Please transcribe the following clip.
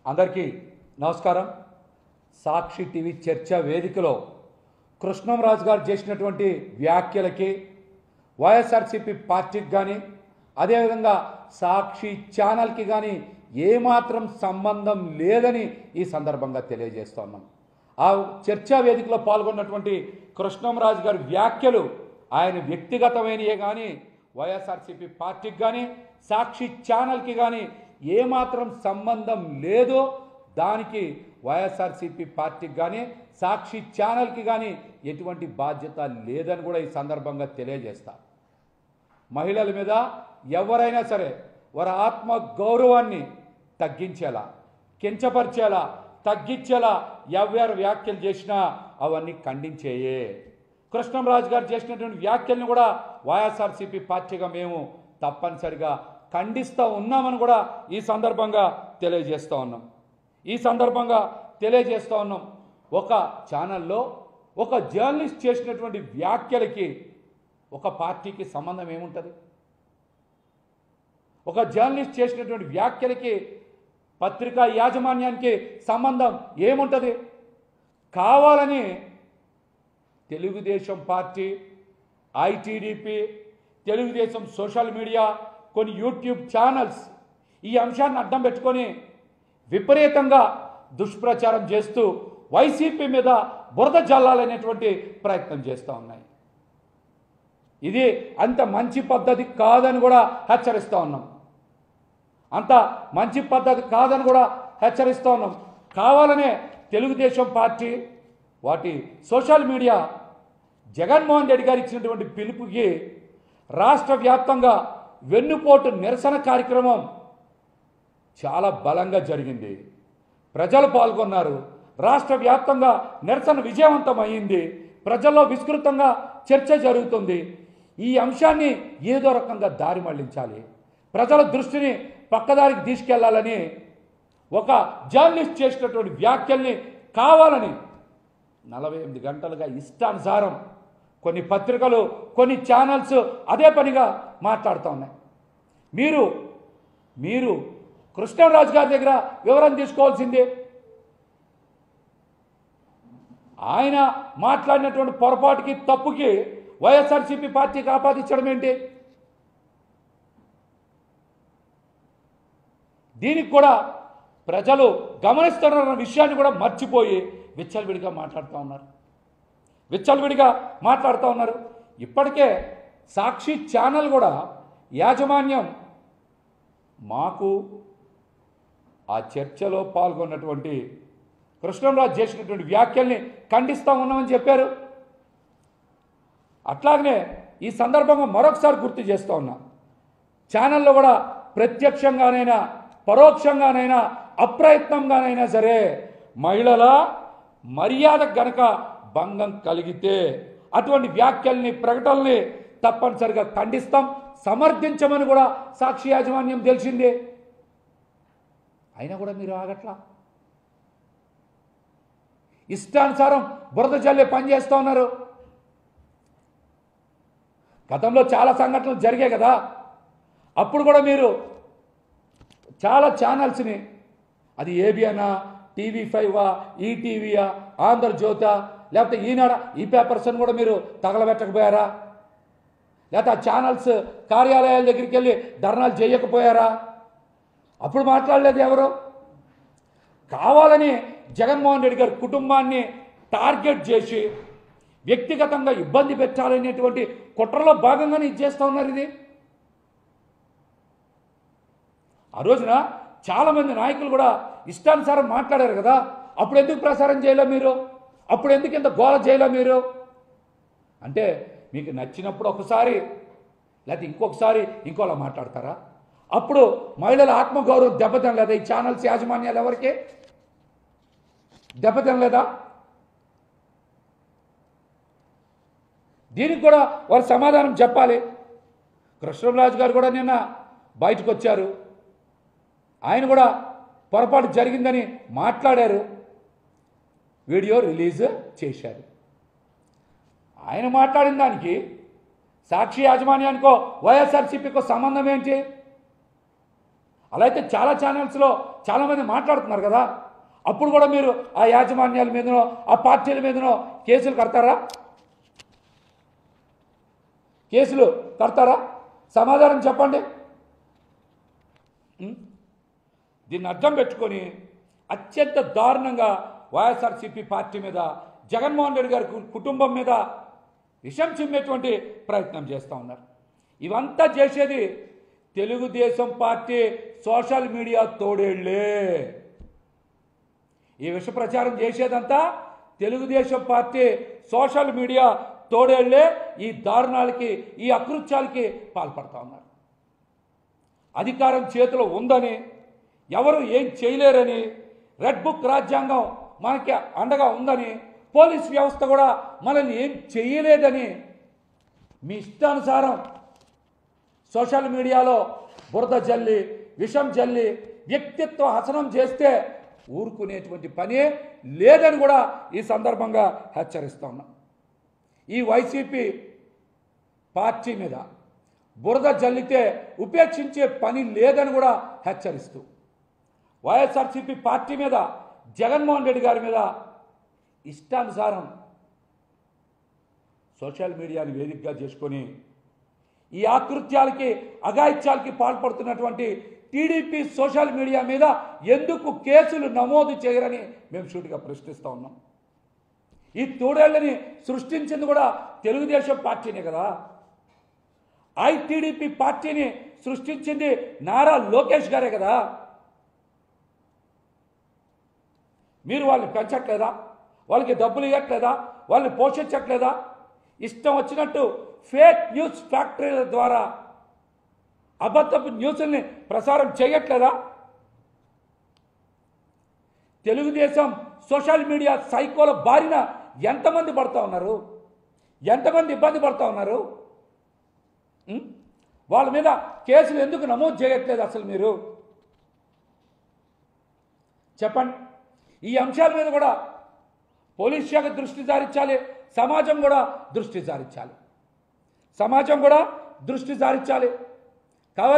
అందరికీ నమస్కారం. సాక్షి టీవీ చర్చా వేదికలో కృష్ణంరాజు గారు చేసినటువంటి వ్యాఖ్యలకి వైఎస్ఆర్సీపీ పార్టీకి కానీ అదేవిధంగా సాక్షి ఛానల్కి కానీ ఏమాత్రం సంబంధం లేదని ఈ సందర్భంగా తెలియజేస్తున్నాం. ఆ చర్చా వేదికలో పాల్గొన్నటువంటి కృష్ణంరాజు గారి వ్యాఖ్యలు ఆయన వ్యక్తిగతమైనయే కానీ వైఎస్ఆర్సీపీ పార్టీకి కానీ సాక్షి ఛానల్కి కానీ ఏమాత్రం సంబంధం లేదో దానికి వైఎస్ఆర్సీపీ పార్టీకి కానీ సాక్షి ఛానల్కి కానీ ఎటువంటి బాధ్యత లేదని కూడా ఈ సందర్భంగా తెలియజేస్తా. మహిళల మీద ఎవరైనా సరే వారి ఆత్మ గౌరవాన్ని తగ్గించేలా, కించపరిచేలా, తగ్గించేలా ఎవరు వ్యాఖ్యలు చేసినా అవన్నీ ఖండించేయే. కృష్ణంరాజు గారు చేసినటువంటి వ్యాఖ్యలను కూడా వైఎస్ఆర్సీపీ పార్టీగా మేము తప్పనిసరిగా ఖండిస్తూ ఉన్నామని కూడా ఈ సందర్భంగా తెలియజేస్తూ ఉన్నాం. ఒక ఛానల్లో ఒక జర్నలిస్ట్ చేసినటువంటి వ్యాఖ్యలకి ఒక పార్టీకి సంబంధం ఏముంటుంది? ఒక జర్నలిస్ట్ చేసినటువంటి వ్యాఖ్యలకి పత్రికా యాజమాన్యానికి సంబంధం ఏముంటుంది? కావాలని Telugu Desam party, ITDP, Telugu Desam social media, కొన్ని యూట్యూబ్ ఛానల్స్ ఈ అంశాన్ని అడ్డం పెట్టుకొని విపరీతంగా దుష్ప్రచారం చేస్తూ వైసీపీ మీద బురద జల్లాలనేటువంటి ప్రయత్నం చేస్తూ ఉన్నాయి. ఇది అంత మంచి పద్ధతి కాదని కూడా హెచ్చరిస్తూ ఉన్నాం. కావాలనే తెలుగుదేశం పార్టీ వాటి సోషల్ మీడియా జగన్మోహన్ రెడ్డి గారు ఇచ్చినటువంటి పిలుపుకి రాష్ట్ర వ్యాప్తంగా వెన్నుపోటు నిరసన కార్యక్రమం చాలా బలంగా జరిగింది. ప్రజలు పాల్గొన్నారు. రాష్ట్ర వ్యాప్తంగా నిరసన విజయవంతమైంది. ప్రజల్లో విస్తృతంగా చర్చ జరుగుతుంది. ఈ అంశాన్ని ఏదో రకంగా దారి మళ్లించాలి, ప్రజల దృష్టిని పక్కదారికి తీసుకెళ్లాలని ఒక జర్నలిస్ట్ చేసినటువంటి వ్యాఖ్యల్ని కావాలని 48 గంటలుగా ఇష్టానుసారం కొన్ని పత్రికలు, కొన్ని ఛానల్స్ అదే పనిగా మాట్లాడుతూ ఉన్నాయి. మీరు కృష్ణంరాజు గారి దగ్గర వివరణ తీసుకోవాల్సిందే. ఆయన మాట్లాడినటువంటి పొరపాటుకి, తప్పుకి వైఎస్ఆర్సీపీ పార్టీకి ఆపాదించడం ఏంటి? దీనికి కూడా ప్రజలు గమనిస్తున్న విషయాన్ని కూడా మర్చిపోయి విచ్చలవిడిగా మాట్లాడుతూ ఉన్నారు. ఇప్పటికే సాక్షి ఛానల్ కూడా యాజమాన్యం మాకు ఆ చర్చలో పాల్గొన్నటువంటి కృష్ణంరాజు చేసినటువంటి వ్యాఖ్యల్ని ఖండిస్తూ ఉన్నామని చెప్పారు. అట్లాగనే ఈ సందర్భంగా మరొకసారి గుర్తు చేస్తూ ఉన్నా, ఛానల్లో కూడా ప్రత్యక్షంగానైనా పరోక్షంగానైనా అప్రయత్నంగానైనా సరే మహిళల మర్యాద గనక భంగం కలిగితే అటువంటి వ్యాఖ్యల్ని, ప్రకటనల్ని తప్పనిసరిగా ఖండిస్తాం, సమర్థించమని కూడా సాక్షి యాజమాన్యం తెలిసిందే. అయినా కూడా మీరు ఆగట్లా, ఇష్టానుసారం బురద జల్లే పని చేస్తూ ఉన్నారు. గతంలో చాలా సంఘటనలు జరిగాయి కదా, అప్పుడు కూడా మీరు చాలా ఛానల్స్ని, అది ఏబిఎనా, టీవీ5, ఈటీవీయా, ఆంధ్రజ్యోతా, లేకపోతే ఈనాడా, ఈ పేపర్స్ని కూడా మీరు తగలబెట్టకపోయారా? లేకపోతే ఆ ఛానల్స్ కార్యాలయాల దగ్గరికి వెళ్ళి ధర్నాలు చేయకపోయారా? అప్పుడు మాట్లాడలేదు ఎవరు? కావాలని జగన్మోహన్ రెడ్డి గారి కుటుంబాన్ని టార్గెట్ చేసి వ్యక్తిగతంగా ఇబ్బంది పెట్టాలనేటువంటి కుట్రలో భాగంగానే ఇది చేస్తూ ఉన్నారు. ఇది ఆ రోజున చాలామంది నాయకులు కూడా ఇష్టానుసారం మాట్లాడారు కదా, అప్పుడు ఎందుకు ప్రసారం చేయలే మీరు? అప్పుడు ఎందుకు ఇంత గోల చేయలే మీరు? అంటే మీకు నచ్చినప్పుడు ఒకసారి, లేకపోతే ఇంకొకసారి ఇంకోలా మాట్లాడతారా? అప్పుడు మహిళల ఆత్మగౌరవం దెబ్బతినలేదా? ఈ ఛానల్స్ యాజమాన్యాలు ఎవరికి దెబ్బతినలేదా? దీనికి కూడా వారు సమాధానం చెప్పాలి. కృష్ణంరాజు గారు కూడా నిన్న బయటకు వచ్చారు. ఆయన కూడా పొరపాటు జరిగిందని మాట్లాడారు, వీడియో రిలీజ్ చేశారు. ఆయన మాట్లాడిన దానికి సాక్షి యాజమాన్యానికో వైఎస్ఆర్సీపీకో సంబంధం ఏంటి? అలా అయితే చాలా ఛానల్స్లో చాలామంది మాట్లాడుతున్నారు కదా, అప్పుడు కూడా మీరు ఆ యాజమాన్యాల మీదనో ఆ పార్టీల మీదనో కేసులు కడతారా? కేసులు కడతారా? సమాధానం చెప్పండి. దీన్ని అర్థం పెట్టుకొని అత్యంత దారుణంగా వైఎస్ఆర్సీపీ పార్టీ మీద, జగన్మోహన్ రెడ్డి గారి కుటుంబం మీద విషం చిమ్మేటువంటి ప్రయత్నం చేస్తూ ఉన్నారు. ఇవంతా చేసేది తెలుగుదేశం పార్టీ సోషల్ మీడియా తోడేళ్లే. ఈ విష ప్రచారం చేసేదంతా తెలుగుదేశం పార్టీ సోషల్ మీడియా తోడేళ్లే ఈ దారుణాలకి, ఈ అకృత్యాలకి పాల్పడతా ఉన్నారు. అధికారం చేతిలో ఉందని, ఎవరు ఏం చేయలేరని, రెడ్ బుక్ రాజ్యాంగం మనకి అండగా ఉందని, పోలీస్ వ్యవస్థ కూడా మనల్ని ఏం చేయలేదని మీ ఇష్టానుసారం సోషల్ మీడియాలో బురద జల్లి, విషం జల్లి, వ్యక్తిత్వ హసనం చేస్తే ఊరుకునేటువంటి పనే లేదని కూడా ఈ సందర్భంగా హెచ్చరిస్తా ఉన్నాం. ఈ వైసీపీ పార్టీ మీద బురద జల్లితే ఉపేక్షించే పని లేదని కూడా హెచ్చరిస్తూ, వైఎస్ఆర్సీపీ పార్టీ మీద, జగన్మోహన్ రెడ్డి గారి మీద ఇష్టానుసారం సోషల్ మీడియాని వేదికగా చేసుకొని ఈ ఆకృత్యాలకి, అఘాయిత్యాలకి పాల్పడుతున్నటువంటి టీడీపీ సోషల్ మీడియా మీద ఎందుకు కేసులు నమోదు చేయరని మేము సూటిగా ప్రశ్నిస్తూ ఉన్నాం. ఈ తోడేళ్లని సృష్టించింది కూడా తెలుగుదేశం పార్టీనే కదా. ఐటీడీపీ పార్టీని సృష్టించింది నారా లోకేష్ గారే కదా. మీరు వాళ్ళని పెంచట్లేదా? వాళ్ళకి డబ్బులు ఇవ్వట్లేదా? వాళ్ళని పోషించట్లేదా? ఇష్టం వచ్చినట్టు ఫేక్ న్యూస్ ఫ్యాక్టరీల ద్వారా అబద్ధపు న్యూస్ని ప్రసారం చేయట్లేదా? తెలుగుదేశం సోషల్ మీడియా సైకోల బారిన ఎంతమంది పడుతూ ఉన్నారు? ఎంతమంది ఇబ్బంది పడుతూ ఉన్నారు? వాళ్ళ మీద కేసులు ఎందుకు నమోదు చేయట్లేదు అసలు మీరు చెప్పండి. ఈ అంశాల మీద కూడా పోలీస్ శాఖ దృష్టి సారించాలి, సమాజం కూడా దృష్టి సారించాలి.